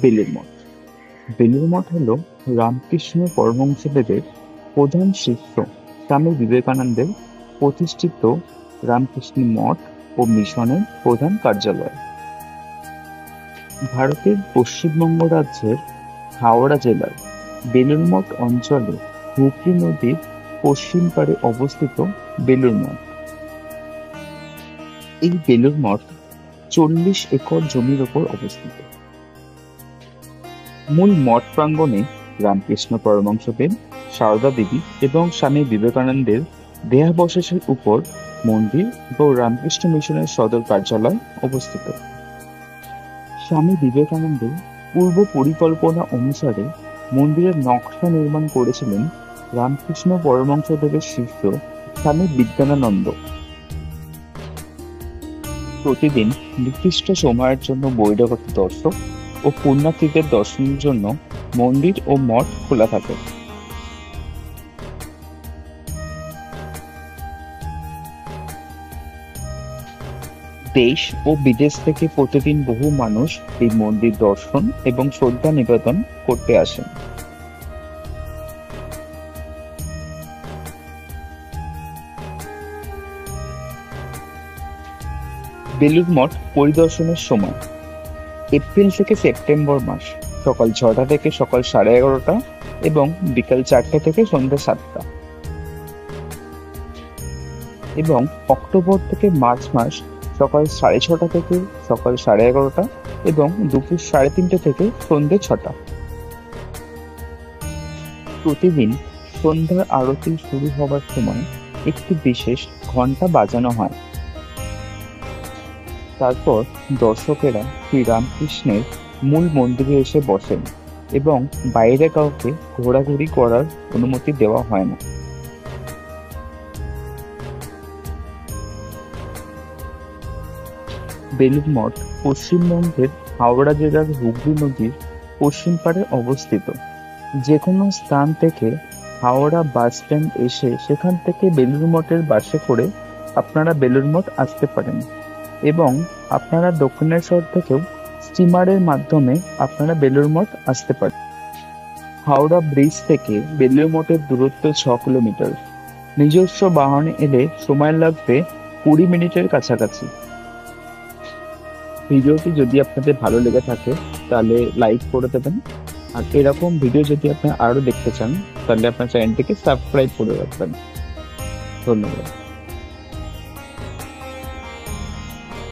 বেলুড় মঠ। বেলুড় মঠ হল রামকৃষ্ণ পরমহংসদেবের প্রধান শিষ্য স্বামী বিবেকানন্দের প্রতিষ্ঠিত রামকৃষ্ণ মঠ ও মিশনের প্রধান কার্যালয়। ভারতের পশ্চিমবঙ্গ রাজ্যের হাওড়া জেলার বেলুড় মঠ অঞ্চলে হুগলি নদীর পশ্চিম পাড়ে অবস্থিত বেলুড় মঠ। এই বেলুড় মঠ 40 একর জমির ওপর অবস্থিত। মূল মঠ প্রাঙ্গণে রামকৃষ্ণ পরমহংসদেব, সারদা দেবী এবং স্বামী বিবেকানন্দের দেহাবশেষের উপর মন্দির ও রামকৃষ্ণ মিশনের সদর কার্যালয় অবস্থিত। স্বামী বিবেকানন্দের পূর্ব পরিকল্পনা অনুসারে মন্দিরের নকশা নির্মাণ করেছিলেন রামকৃষ্ণ পরমহংসদেবের শিষ্য স্বামী বিজ্ঞানানন্দ। প্রতিদিন নির্দিষ্ট সময়ের জন্য বহিরাগত দর্শক ও পুণ্যার্থীদের দর্শনের জন্য মন্দির ও মঠ খোলা থাকে। দেশ ও বিদেশ থেকে প্রতিদিন বহু মানুষ এই মন্দির দর্শন এবং শ্রদ্ধা নিবেদন করতে আসেন। বেলুড় মঠ পরিদর্শনের সময় এপ্রিল থেকে সেপ্টেম্বর মাস সকাল 6টা থেকে সকাল 11:30 এবং বিকাল 4টে থেকে সন্ধ্যা 7টা, এবং অক্টোবর থেকে মার্চ মাস সকাল 6:30 থেকে সকাল 11:30 এবং দুপুর 3:30 থেকে সন্ধ্যে 6টা। প্রতিদিন সন্ধ্যার আরতি শুরু হওয়ার সময় একটি বিশেষ ঘণ্টা বাজানো হয়। তারপর দর্শকেরা শ্রী রামকৃষ্ণের মূল মন্দিরে এসে বসেন এবং বাইরে কাউকে ঘোরাঘুরি করার অনুমতি দেওয়া হয় না। বেলুড় মঠ পশ্চিমবঙ্গের হাওড়া জেলার হুগলি নদীর পশ্চিম পাড়ে অবস্থিত। যে কোনো স্থান থেকে হাওড়া বাস স্ট্যান্ড এসে সেখান থেকে বেলুড় মঠের বাসে করে আপনারা বেলুড় মঠ আসতে পারেন, এবং আপনারা দক্ষিণেশ্বর থেকেও স্টিমারের মাধ্যমে আপনারা বেলুড় মঠ আসতে পারেন। হাওড়া ব্রিজ থেকে বেলুড় মঠের দূরত্ব 6 কিলোমিটার। নিজস্ব বাহনে এলে সময় লাগবে 20 মিনিটের কাছাকাছি। ভিডিওটি যদি আপনাদের ভালো লেগে থাকে তাহলে লাইক করে দেবেন, আর এরকম ভিডিও যদি আপনি আরো দেখতে চান তাহলে আপনার চ্যানেলটিকে সাবস্ক্রাইব করে রাখবেন। ধন্যবাদ।